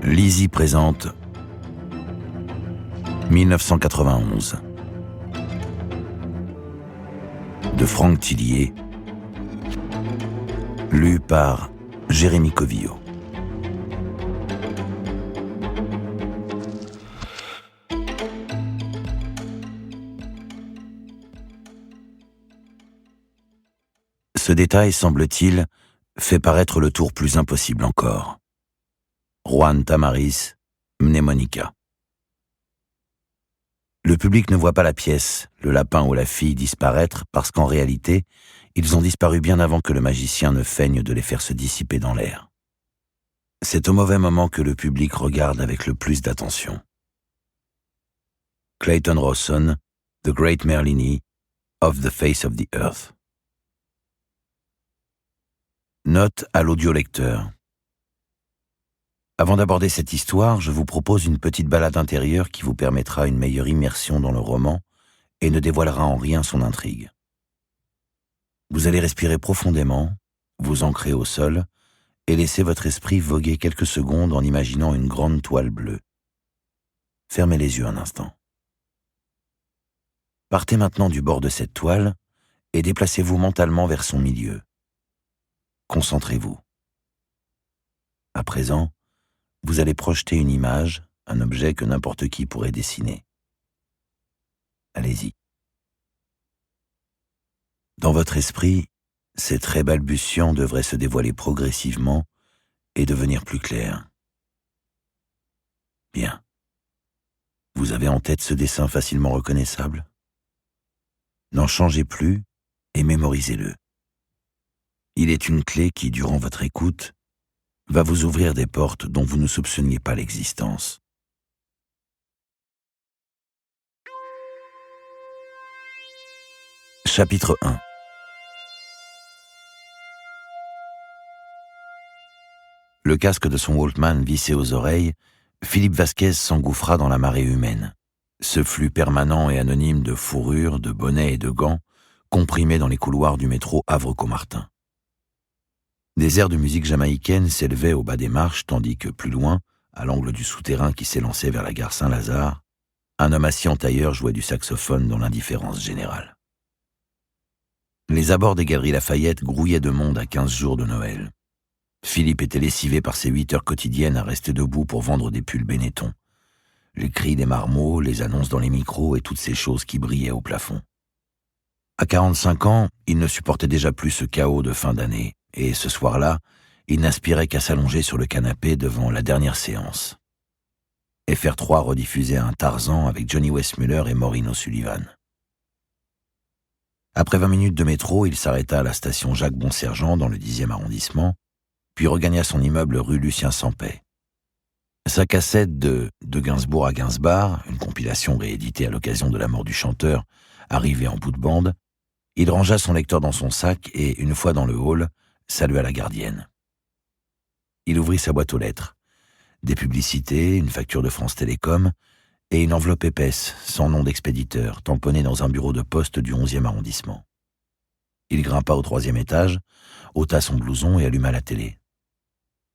Lizzie présente 1991 de Franck Tillier, lu par Jérémy Covillo. Ce détail, semble-t-il, fait paraître le tour plus impossible encore. Juan Tamaris, Mnémonica. Le public ne voit pas la pièce, le lapin ou la fille disparaître parce qu'en réalité, ils ont disparu bien avant que le magicien ne feigne de les faire se dissiper dans l'air. C'est au mauvais moment que le public regarde avec le plus d'attention. Clayton Rawson, The Great Merlini, Off the Face of the Earth. Note à l'audiolecteur. Avant d'aborder cette histoire, je vous propose une petite balade intérieure qui vous permettra une meilleure immersion dans le roman et ne dévoilera en rien son intrigue. Vous allez respirer profondément, vous ancrer au sol et laisser votre esprit voguer quelques secondes en imaginant une grande toile bleue. Fermez les yeux un instant. Partez maintenant du bord de cette toile et déplacez-vous mentalement vers son milieu. Concentrez-vous. À présent, vous allez projeter une image, un objet que n'importe qui pourrait dessiner. Allez-y. Dans votre esprit, ces traits balbutiants devraient se dévoiler progressivement et devenir plus clairs. Bien. Vous avez en tête ce dessin facilement reconnaissable? N'en changez plus et mémorisez-le. Il est une clé qui, durant votre écoute, va vous ouvrir des portes dont vous ne soupçonniez pas l'existence. Chapitre 1. Le casque de son Walkman vissé aux oreilles, Philippe Vasquez s'engouffra dans la marée humaine. Ce flux permanent et anonyme de fourrures, de bonnets et de gants, comprimés dans les couloirs du métro Havre-Caumartin. Des airs de musique jamaïcaine s'élevaient au bas des marches, tandis que plus loin, à l'angle du souterrain qui s'élançait vers la gare Saint-Lazare, un homme assis en tailleur jouait du saxophone dans l'indifférence générale. Les abords des Galeries Lafayette grouillaient de monde à 15 jours de Noël. Philippe était lessivé par ses 8 heures quotidiennes à rester debout pour vendre des pulls Benetton. Les cris des marmots, les annonces dans les micros et toutes ces choses qui brillaient au plafond. À 45 ans, il ne supportait déjà plus ce chaos de fin d'année. Et ce soir-là, il n'aspirait qu'à s'allonger sur le canapé devant la dernière séance. FR3 rediffusait un Tarzan avec Johnny Weissmuller et Maureen O'Sullivan. Après 20 minutes de métro, il s'arrêta à la station Jacques-Bonsergent dans le 10e arrondissement, puis regagna son immeuble rue Lucien-Sampay. Sa cassette de Gainsbourg à Gainsbar, une compilation rééditée à l'occasion de la mort du chanteur, arrivée en bout de bande, il rangea son lecteur dans son sac et, une fois dans le hall, salua la gardienne. Il ouvrit sa boîte aux lettres. Des publicités, une facture de France Télécom et une enveloppe épaisse, sans nom d'expéditeur, tamponnée dans un bureau de poste du 11e arrondissement. Il grimpa au 3e étage, ôta son blouson et alluma la télé.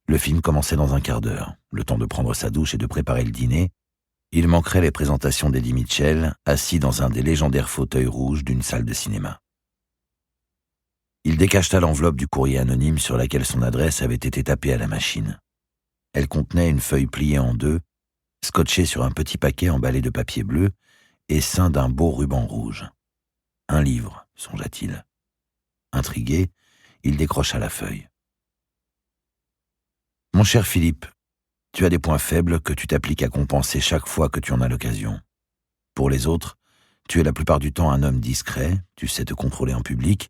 Le film commençait dans un quart d'heure. Le temps de prendre sa douche et de préparer le dîner, il manquerait les présentations d'Eddie Mitchell, assis dans un des légendaires fauteuils rouges d'une salle de cinéma. Il décacheta l'enveloppe du courrier anonyme sur laquelle son adresse avait été tapée à la machine. Elle contenait une feuille pliée en deux, scotchée sur un petit paquet emballé de papier bleu et ceint d'un beau ruban rouge. Un livre, songea-t-il. Intrigué, il décrocha la feuille. « Mon cher Philippe, tu as des points faibles que tu t'appliques à compenser chaque fois que tu en as l'occasion. Pour les autres, tu es la plupart du temps un homme discret, tu sais te contrôler en public,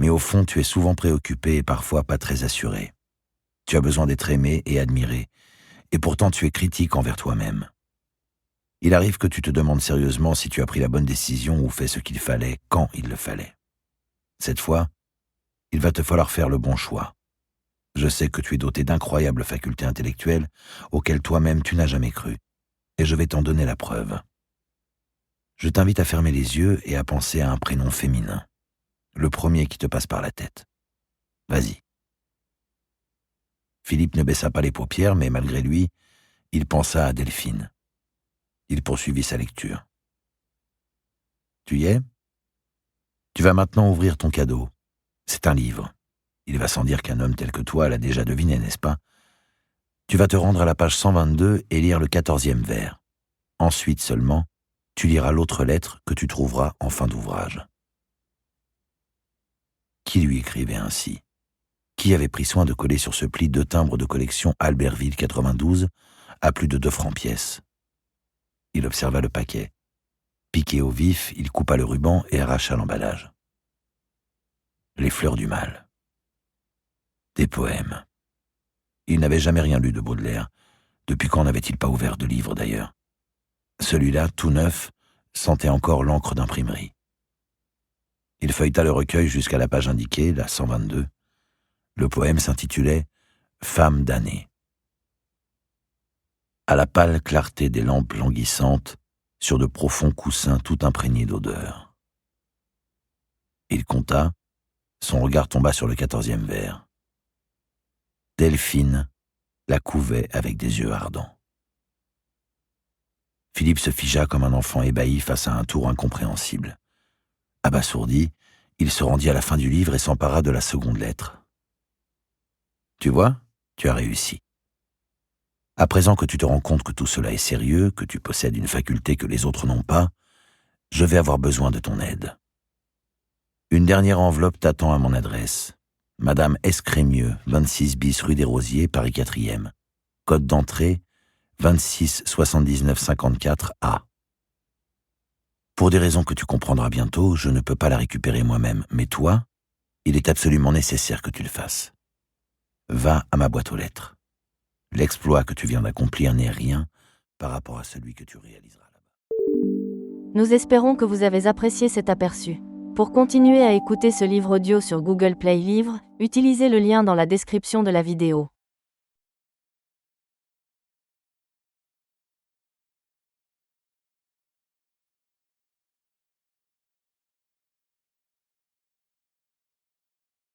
mais au fond, tu es souvent préoccupé et parfois pas très assuré. Tu as besoin d'être aimé et admiré, et pourtant tu es critique envers toi-même. Il arrive que tu te demandes sérieusement si tu as pris la bonne décision ou fait ce qu'il fallait quand il le fallait. Cette fois, il va te falloir faire le bon choix. Je sais que tu es doté d'incroyables facultés intellectuelles auxquelles toi-même tu n'as jamais cru, et je vais t'en donner la preuve. Je t'invite à fermer les yeux et à penser à un prénom féminin. Le premier qui te passe par la tête. Vas-y. Philippe ne baissa pas les paupières, mais malgré lui, Il pensa à Delphine. Il poursuivit sa lecture. Tu y es ? Tu vas maintenant ouvrir ton cadeau. C'est un livre. Il va sans dire qu'un homme tel que toi l'a déjà deviné, n'est-ce pas ? Tu vas te rendre à la page 122 et lire le 14e vers. Ensuite seulement, tu liras l'autre lettre que tu trouveras en fin d'ouvrage. Qui lui écrivait ainsi ? Qui avait pris soin de coller sur ce pli 2 timbres de collection Albertville 92 à plus de 2 francs pièce ? Il observa le paquet. Piqué au vif, il coupa le ruban et arracha l'emballage. Les fleurs du mal. Des poèmes. Il n'avait jamais rien lu de Baudelaire. Depuis quand n'avait-il pas ouvert de livre d'ailleurs ? Celui-là, tout neuf, sentait encore l'encre d'imprimerie. Il feuilleta le recueil jusqu'à la page indiquée, la 122. Le poème s'intitulait « Femme damnée ». À la pâle clarté des lampes languissantes, sur de profonds coussins tout imprégnés d'odeur. Il compta, son regard tomba sur le 14e vers. Delphine la couvait avec des yeux ardents. Philippe se figea comme un enfant ébahi face à un tour incompréhensible. Abasourdi, il se rendit à la fin du livre et s'empara de la seconde lettre. « Tu vois, tu as réussi. À présent que tu te rends compte que tout cela est sérieux, que tu possèdes une faculté que les autres n'ont pas, je vais avoir besoin de ton aide. Une dernière enveloppe t'attend à mon adresse. Madame Escrémieux, 26 bis rue des Rosiers, Paris 4e. Code d'entrée 26 79 54 A. Pour des raisons que tu comprendras bientôt, je ne peux pas la récupérer moi-même, mais toi, il est absolument nécessaire que tu le fasses. Va à ma boîte aux lettres. L'exploit que tu viens d'accomplir n'est rien par rapport à celui que tu réaliseras là-bas. Nous espérons que vous avez apprécié cet aperçu. Pour continuer à écouter ce livre audio sur Google Play Livres, utilisez le lien dans la description de la vidéo.